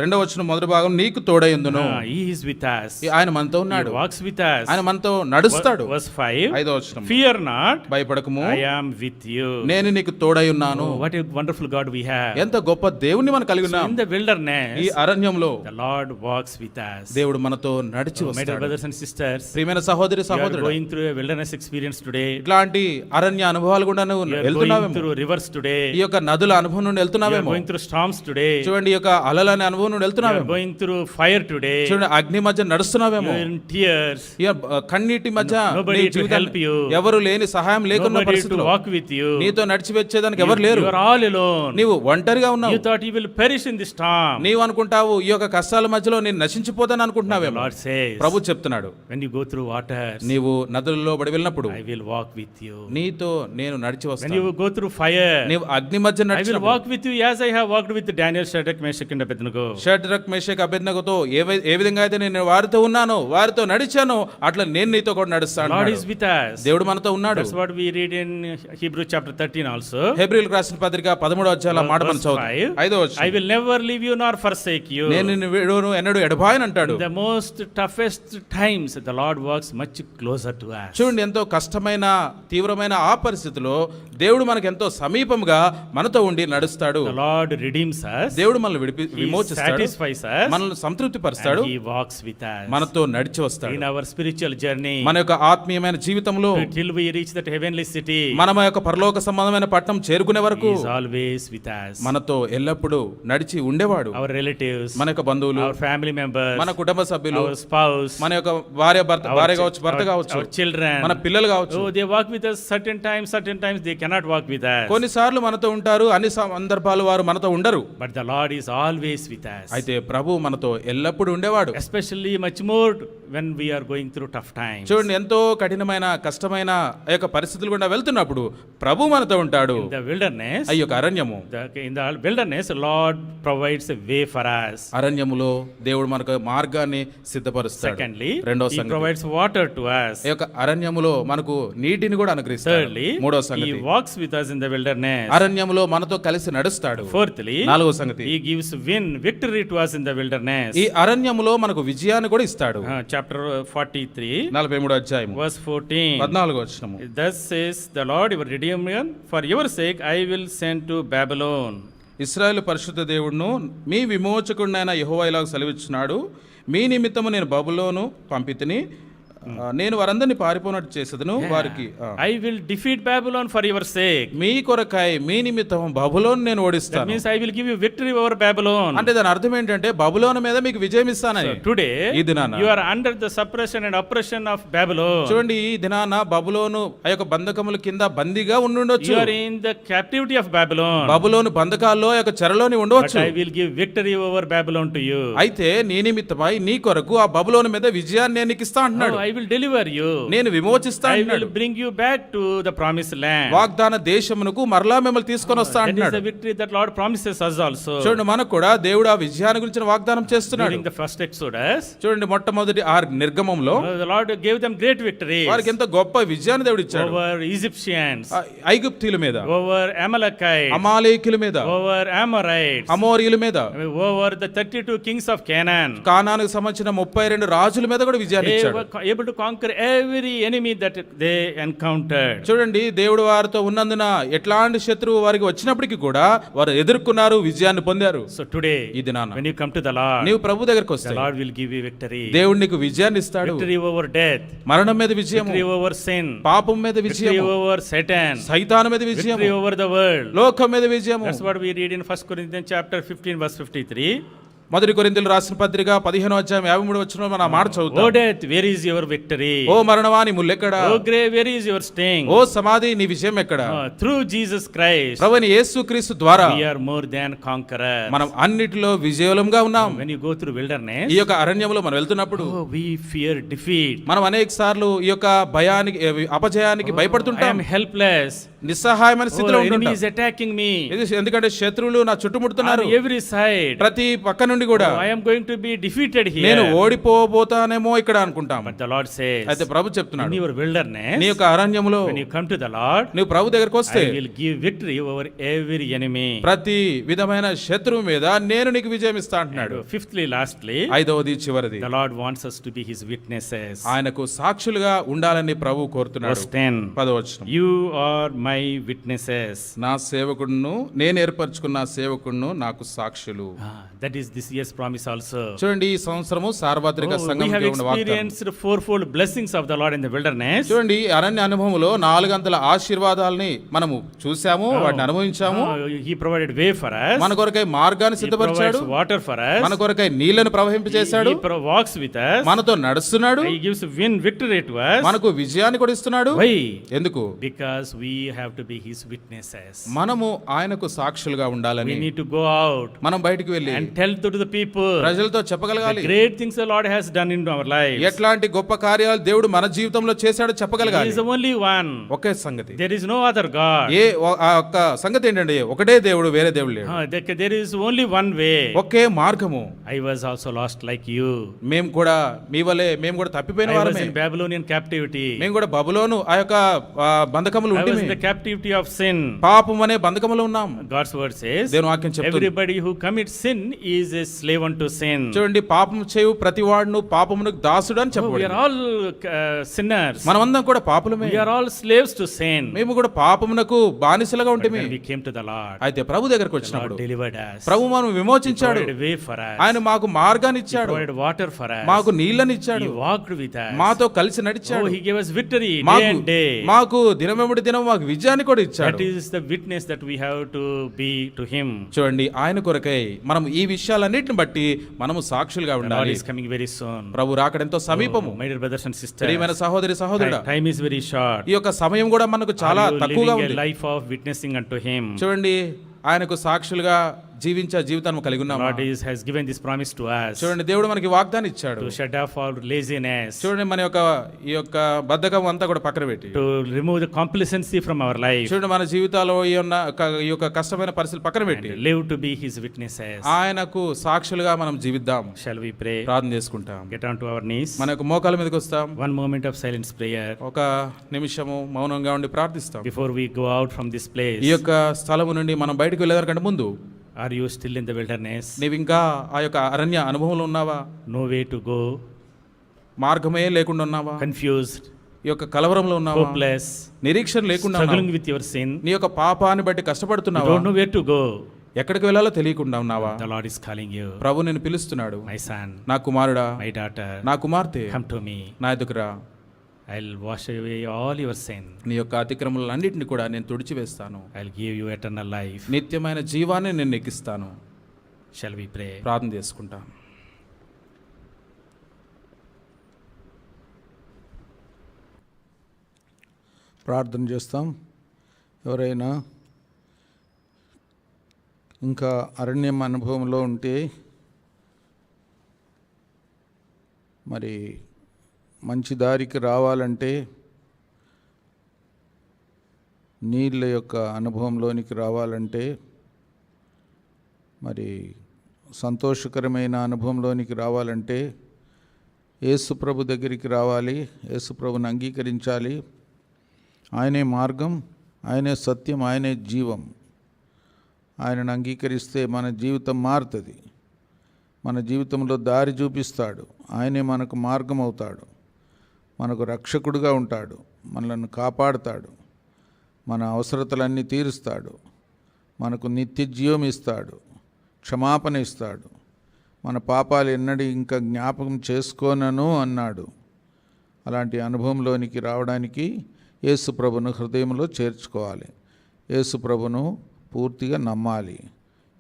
రెండవ వచనం మొదటి భాగం, నీకు తోడై ఉందును. He is with us. ఆయన మనతో He ఉన్నాడు. walks with us. ఆయన మనతో నడుస్తాడు. Verse 5. ఐదవ వచనం, Fear not, భయపడకము, I am with you. నేను నీకు తోడై ఉన్నాను. Oh, what a wonderful God we have. ఎంత గొప్ప దేవుని మనం కలిగి So ఉన్నాం. in the wilderness, ఈ అరణ్యంలో the Lord walks with us. దేవుడు మనతో నడిచి My dear వస్తాడు. brothers and sisters, ప్రియమైన సహోదరి you are సహోదరుడు, going through a wilderness experience today. ఇట్లాంటి అరణ్య అనుభవాలు కూడా నువ్వు You are going వెళ్తున్నావేమో. through rivers today. ఈ యొక్క నదుల అనుభవం నుండి You are వెళ్తున్నావేమో. going through storms today. చూడండి, ఈ యొక్క అలల అనే అనుభవం నుండి You are వెళ్తున్నావేమో. going through fire today. చూడండి, అగ్ని మధ్య You నడుస్తున్నావేమో. are in tears. ఈ కన్నీటి మధ్య Nobody నీ to జీవితాన్ని help you. ఎవరు లేని సహాయం లేకున్న Nobody to పరిస్థితిలో walk with you. నీతో నడిచి వచ్చేదానికి ఎవరు లేరు. You are all alone. నీవు ఒంటరిగా You ఉన్నావు. thought you will perish in the storm. నీవు అనుకుంటావు ఈ యొక్క కష్టాల మధ్యలో నేను నశించిపోతాను The అనుకుంటున్నావేమో. Lord says, ప్రభు చెప్తున్నాడు, when you go through waters, నీవు నదులలో బడి వెళ్ళినప్పుడు I will walk with you. నీతో నేను నడిచి When వస్తాను. you go through fire, నీవు అగ్ని మధ్య I will నడిచినప్పుడు walk with you as I have walked with Daniel, Shadrach, Meshach and Abednego. Shadrach Meshach అబేద్నెగోతో ఏ విధంగా అయితే నేను వారితో ఉన్నానో, వారితో నడిచానో, అట్లా నేను నీతో కూడా నడుస్తాను. Lord is with us. దేవుడు మనతో ఉన్నాడు. That's what we read in Hebrews chapter 13 also. హెబ్రీయులకు రాసిన పత్రిక 13వ అధ్యాయంలో మాట మనం Verse చదువుతాం. 5. ఐదవ I వచనం, will never leave you nor forsake you. నేను నిన్ను విడువను ఎన్నడూ ఎడబాయను అంటాడు. In the most toughest times, the Lord walks much closer to us. చూడండి, ఎంతో కష్టమైన తీవ్రమైన ఆ పరిస్థితిలో దేవుడు మనకు ఎంతో సమీపంగా మనతో ఉండి నడుస్తాడు. The Lord redeems us. దేవుడు మనల్ని He విమోచిస్తాడు, satisfies us. మనల్ని సంతృప్తి పరుస్తాడు, And He walks with us. మనతో నడిచి వస్తాడు. In our spiritual journey, మన యొక్క ఆత్మీయమైన జీవితంలో till we reach that heavenly city, మన యొక్క పరలోక సంబంధమైన పట్టణం చేరుకునే వరకు He is always with us. మనతో ఎల్లప్పుడూ నడిచి ఉండేవాడు. Our relatives, మన యొక్క బంధువులు, our family members, మన కుటుంబ సభ్యులు, our spouse, మన యొక్క భార్య కావచ్చు, భర్త కావచ్చు, our children, మన పిల్లలు కావచ్చు. oh, they walk with us certain times they cannot walk with us. కొన్నిసార్లు మనతో ఉంటారు, అన్ని సందర్భాలు వారు మనతో ఉండరు. But the Lord is always with us. అయితే ప్రభు మనతో ఎల్లప్పుడూ ఉండేవాడు. Especially much more when we are going through tough times. చూడండి, ఎంతో కఠినమైన కష్టమైన ఆ యొక్క పరిస్థితులు గుండా వెళ్తున్నప్పుడు ప్రభు మనతో ఉంటాడు. In the wilderness, ఆ యొక్క అరణ్యము, in the wilderness, Lord provides a way for us. అరణ్యములో దేవుడు మనకు మార్గాన్ని సిద్ధపరుస్తాడు. Secondly, రెండవ He సంగతి, provides water to us. ఈ యొక్క అరణ్యములో మనకు నీటిని కూడా అనుగ్రహిస్తాడు. Thirdly, మూడవ He సంగతి, walks with us in the wilderness. అరణ్యములో మనతో కలిసి నడుస్తాడు. Fourthly, నాలుగవ సంగతి, He gives victory to us in the wilderness. ఈ అరణ్యములో మనకు విజయాన్ని కూడా ఇస్తాడు. Chapter 43, 43వ అధ్యాయం verse 14. 14వ వచనము, Thus says the Lord, your Redeemer, for your sake I will send to Babylon. ఇశ్రాయేలు పరిశుద్ధ దేవుడును మీ విమోచకుడినైన యెహోవా ఇలాగ సెలవిచ్చున్నాడు, మీ నిమిత్తము నేను బబులోను పంపితిని, నేను వారందరినీ పారిపోనట్టు చేసేదను వారికి I will defeat Babylon for your sake. మీ కొరకై మీ నిమిత్తం బబులోను నేను That ఓడిస్తాను. means I will give you victory over Babylon. అంటే దాని అర్థం ఏంటంటే బబులోను మీద మీకు విజయం ఇస్తానని. Today, ఈ దినాన you are under the suppression and oppression of Babylon. చూడండి, ఈ దినాన బబులోను ఆ యొక్క బంధకముల కింద బందీగా ఉండుండొచ్చు. You are in the captivity of Babylon. బబులోను బంధకాల్లో ఆ యొక్క చెరలోని But ఉండవచ్చు. I will give victory over Babylon to you. అయితే నీ నిమిత్తమై నీ కొరకు ఆ బబులోను మీద విజయాన్ని నేను నీకు ఇస్తా అంటున్నాడు. I will deliver you. నేను విమోచిస్తా I అంటున్నాడు. will bring you back to the promised land. వాగ్దాన దేశమునకు మరలా మిమ్మల్ని తీసుకొని వస్తా That is అంటున్నాడు. the victory that Lord promises us also. చూడండి, మనకు కూడా దేవుడు ఆ విజయాన్ని గురించి వాగ్దానం చేస్తున్నాడు. During the first Exodus, చూడండి, మొట్టమొదటి ఆ నిర్గమంలో the Lord gave them great victory వారికి ఎంత గొప్ప విజయాన్ని దేవుడు ఇచ్చాడు. over Egyptians, ఆ ఐగుప్తీయుల మీద, over Amalekites, అమాలేకుల మీద, over Amorites, అమోరీయుల మీద, over the 32 kings of Canaan. కానానుకు సంబంధించిన 32 రాజుల మీద కూడా విజయాన్ని They ఇచ్చాడు. were able to conquer every enemy that they encountered. చూడండి, దేవుడు వారితో ఉన్నందున ఎట్లాంటి శత్రువు వారికి వచ్చినప్పటికీ కూడా వారు ఎదుర్కొన్నారు, విజయాన్ని పొందారు. So today, ఈ దినాన when you come to the Lord, నీవు ప్రభు దగ్గరికి the వస్తే Lord will give you victory. దేవుడు నీకు విజయాన్ని ఇస్తాడు. Victory over death, మరణం మీద విజయము, victory over sin, పాపం మీద victory విజయము, over Satan, సైతాను మీద విజయము, victory over the world. లోకం మీద విజయము. That's what we read in 1 Corinthians chapter 15 verse 53. మొదటి కొరింథీయులు రాసిన పత్రిక 15వ అధ్యాయం 53వ వచనంలో మనం ఆ మాట O చదువుతాం. death, where is your victory? ఓ మరణమా నీ ముల్లెక్కడా? O grave, where is your sting? ఓ సమాధి నీ విజయం ఎక్కడ? Through Jesus Christ, ప్రభువైన యేసుక్రీస్తు ద్వారా we are more than conquerors. మనం అన్నిటిలో విజయవంతంగా ఉన్నాం. When you go through wilderness, ఈ యొక్క అరణ్యంలో మనం వెళ్తున్నప్పుడు we fear defeat. మనం అనేక సార్లు ఈ యొక్క భయానికి అపజయానికి I భయపడుతుంటాం. am helpless. నిస్సహాయమైన స్థితిలో Enemy ఉంటుంటాం. is attacking me ఎందుకంటే శత్రువులు నా చుట్టుముడుతున్నారు on every side. ప్రతి పక్క నుండి కూడా. I am going to be defeated నేను here. ఓడిపోబోతానేమో ఇక్కడ అనుకుంటాం. But the Lord says, అయితే ప్రభు in చెప్తున్నాడు, your wilderness, నీ యొక్క అరణ్యములో when you come to the Lord, నువ్వు ప్రభు దగ్గరకు వస్తే I will give victory over every enemy. ప్రతి విధమైన శత్రువు మీద నేను నీకు విజయం ఇస్తా అంటున్నాడు. Fifthly, lastly, ఐదవది చివరిది, the Lord wants us to be his witnesses. ఆయనకు సాక్షులుగా ఉండాలని ప్రభు కోరుతున్నాడు. Verse 10. 10వ వచనం, You are my witnesses. నా సేవకుడును, నేను ఏర్పరచుకున్న సేవకుడును నాకు సాక్షులు. That is this year's promise also. చూడండి, ఈ సంవత్సరము సార్వత్రిక We have సంఘంలో ఉన్న వాగ్దానం. experienced fourfold blessings of the Lord in the wilderness. చూడండి, అరణ్య అనుభవంలో 4 అంతల ఆశీర్వాదాలని మనము చూసాము, వాటిని అనుభవించాము. He provided way for us. మన కొరకై మార్గాన్ని He సిద్ధపరిచాడు, provides water for us. మన కొరకై నీళ్లను ప్రవహింపజేశాడు, He walks with us. మనతో నడుస్తున్నాడు, He gives win victory to us. మనకు విజయాన్ని కూడా ఇస్తున్నాడు. Why? ఎందుకు? Because we have to be his witnesses. మనము ఆయనకు సాక్షులుగా We ఉండాలని. need to go out మనం బయటికి వెళ్ళి and tell to the people ప్రజలతో the చెప్పగలగాలి. great things the Lord has done in our lives. ఎట్లాంటి గొప్ప కార్యాలు దేవుడు మన జీవితంలో చేశాడో He చెప్పగలగాలి. is the only one. ఒకే సంగతి, There is no other God. ఆ ఒక్క సంగతి ఏంటంటే ఒకటే దేవుడు, వేరే దేవుడు లేడు. There is only one way. ఒకే మార్గము. I was also lost like you. మేము కూడా మీ వలే, మేము కూడా తప్పిపోయిన I was వారమే. in Babylonian captivity. మేము కూడా బబులోను ఆ యొక్క బంధకములు I was ఉంటిమి. in the captivity of sin. పాపం అనే బంధకములో ఉన్నాం. God's word says, దేవుని వాక్యం చెప్తుంది, everybody who commits sin is a slave unto sin. చూడండి, పాపం చేయు ప్రతి వాడును పాపమునకు దాసుడు అని We are చెప్పబడింది. all sinners. మనమందరం కూడా పాపులమే. We are all slaves to sin. మేము కూడా పాపమునకు బానిసలుగా But ఉంటిమి. when we came to the Lord, అయితే ప్రభు దగ్గరకు the Lord వచ్చినప్పుడు delivered us. ప్రభు మనం He విమోచించాడు. provided way for us. ఆయన మాకు మార్గాన్ని He ఇచ్చాడు, provided water for us. మాకు నీళ్ళని ఇచ్చాడు, He walked with us. మాతో కలిసి Oh, నడిచాడు, he gave us victory day మాకు and day. మాకు దినమెముడి దినం మాకు విజయాన్ని కూడా ఇచ్చాడు. That is the witness that we have to be to him. చూడండి, ఆయన కొరకై మనం ఈ విషయాలన్నిటిని బట్టి మనము సాక్షులుగా The Lord ఉండాలి. is coming very soon. Prabhu రాకడెంతో సమీపము. My dear brothers and sisters, ప్రియమైన సహోదరి సహోదరుడా, time is very short. ఈ యొక్క సమయం కూడా మనకు చాలా Are you తక్కువగా living a ఉంది. life of witnessing unto him? చూడండి, ఆయనకు సాక్షులుగా జీవించే జీవితాన్ని కలిగి The ఉన్నాము. Lord has given this promise to us చూడండి, దేవుడు మనకి వాగ్దానం ఇచ్చాడు. to shut off all laziness, చూడండి, మన యొక్క ఈ యొక్క బద్ధకం అంతా కూడా పక్కన పెట్టి, to remove the complacency from our life, చూడండి, మన జీవితాల్లో ఈ యొక్క కష్టమైన పరిస్థితులు పక్కన పెట్టి and live to be his witnesses. ఆయనకు సాక్షులుగా మనం జీవిద్దాం. Shall we pray? ప్రార్థన చేసుకుంటాం. Get on to our knees. మన యొక్క మోకాల మీదకి వస్తాం. One moment of silence prayer ఒక నిమిషము మౌనంగా ఉండి ప్రార్థిస్తాం. before we go out from this place. ఈ యొక్క స్థలము నుండి మనం బయటకు వెళ్ళేదానికంటే ముందు, Are you still in the wilderness? నీవు ఇంకా ఆ యొక్క అరణ్య అనుభవంలో ఉన్నావా? No way to go? మార్గమే లేకుండా ఉన్నావా? Confused? ఈ యొక్క కలవరంలో ఉన్నావా? Hopeless? నిరీక్షణ లేకుండా Struggling ఉన్నావా? with your sin? నీ యొక్క పాపాన్ని బట్టి You కష్టపడుతున్నావా? don't know where to go? ఎక్కడికి వెళ్ళాలో తెలియకుండా ఉన్నావా? The Lord is calling you. ప్రభు నిన్ను పిలుస్తున్నాడు. My son, నా కుమారుడా, my daughter, నా కుమార్తె, come to me. నా ఎదుకురా. I'll wash away all your sin. నీ యొక్క అతిక్రమలన్నింటినీ కూడా నేను తుడిచివేస్తాను. I'll give you eternal life. నిత్యమైన జీవాన్ని నేను ఎక్కిస్తాను. Shall we pray? ప్రార్థన చేసుకుంటాం. ప్రార్థన చేస్తాం. ఎవరైనా ఇంకా అరణ్యం అనుభవంలో ఉంటే మరి మంచి దారికి రావాలంటే, నీళ్ళ యొక్క అనుభవంలోనికి రావాలంటే, మరి సంతోషకరమైన అనుభవంలోనికి రావాలంటే యేసు ప్రభు దగ్గరికి రావాలి. యేసు ప్రభుని అంగీకరించాలి. ఆయనే మార్గం, ఆయనే సత్యం, ఆయనే జీవం. ఆయనను అంగీకరిస్తే మన జీవితం మారుతుంది. మన జీవితంలో దారి చూపిస్తాడు. ఆయనే మనకు మార్గం అవుతాడు. మనకు రక్షకుడుగా ఉంటాడు. మనల్ని కాపాడుతాడు. మన అవసరతలన్నీ తీరుస్తాడు. మనకు నిత్య జీవం ఇస్తాడు. క్షమాపణ ఇస్తాడు. మన పాపాలు ఎన్నడూ ఇంకా జ్ఞాపకం చేసుకోనను అన్నాడు. అలాంటి అనుభవంలోనికి రావడానికి యేసు ప్రభును హృదయంలో చేర్చుకోవాలి. యేసు ప్రభును పూర్తిగా నమ్మాలి.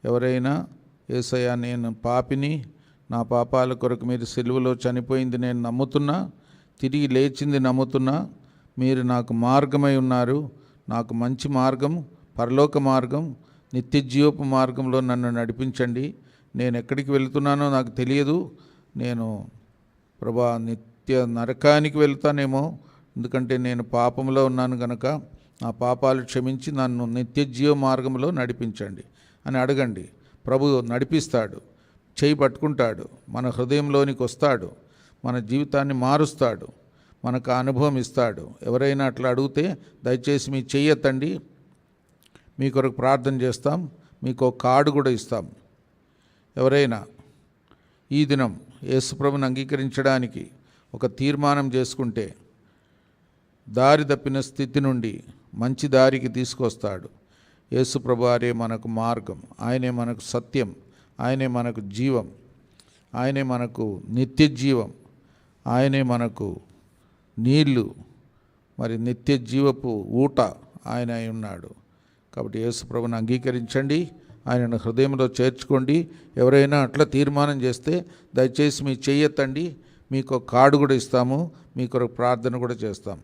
ఎవరైనా యేసయ్య, నేను పాపిని, నా పాపాల కొరకు మీరు సిలువలో చనిపోయింది నేను నమ్ముతున్నా, తిరిగి లేచింది నమ్ముతున్నా, మీరు నాకు మార్గమై ఉన్నారు, నాకు మంచి మార్గం, పరలోక మార్గం, నిత్య జీవపు మార్గంలో నన్ను నడిపించండి. నేను ఎక్కడికి వెళ్తున్నానో నాకు తెలియదు. నేను ప్రభా నిత్య నరకానికి వెళ్తానేమో, ఎందుకంటే నేను పాపంలో ఉన్నాను గనక నా పాపాలు క్షమించి నన్ను నిత్య జీవ మార్గంలో నడిపించండి అని అడగండి. ప్రభు నడిపిస్తాడు, చేయి పట్టుకుంటాడు, మన హృదయంలోనికి వస్తాడు, మన జీవితాన్ని మారుస్తాడు, మనకు ఆ అనుభవం ఇస్తాడు. ఎవరైనా అట్లా అడిగితే దయచేసి మీ చెయ్యి ఎత్తండి, మీ కొరకు ప్రార్థన చేస్తాం. మీకు ఒక కార్డు కూడా ఇస్తాం. ఎవరైనా ఈ దినం యేసుప్రభుని అంగీకరించడానికి ఒక తీర్మానం చేసుకుంటే దారి తప్పిన స్థితి నుండి మంచి దారికి తీసుకొస్తాడు. యేసుప్రభు వారే మనకు మార్గం, ఆయనే మనకు సత్యం, ఆయనే మనకు జీవం, ఆయనే మనకు నిత్య జీవం, ఆయనే మనకు నీళ్ళు, మరి నిత్య జీవపు ఊట ఆయన అయి ఉన్నాడు. కాబట్టి యేసుప్రభుని అంగీకరించండి, ఆయనను హృదయంలో చేర్చుకోండి. ఎవరైనా అట్లా తీర్మానం చేస్తే దయచేసి మీ చెయ్యెత్తండి, మీకు కార్డు కూడా ఇస్తాము, మీ కొరకు ప్రార్థన కూడా చేస్తాం.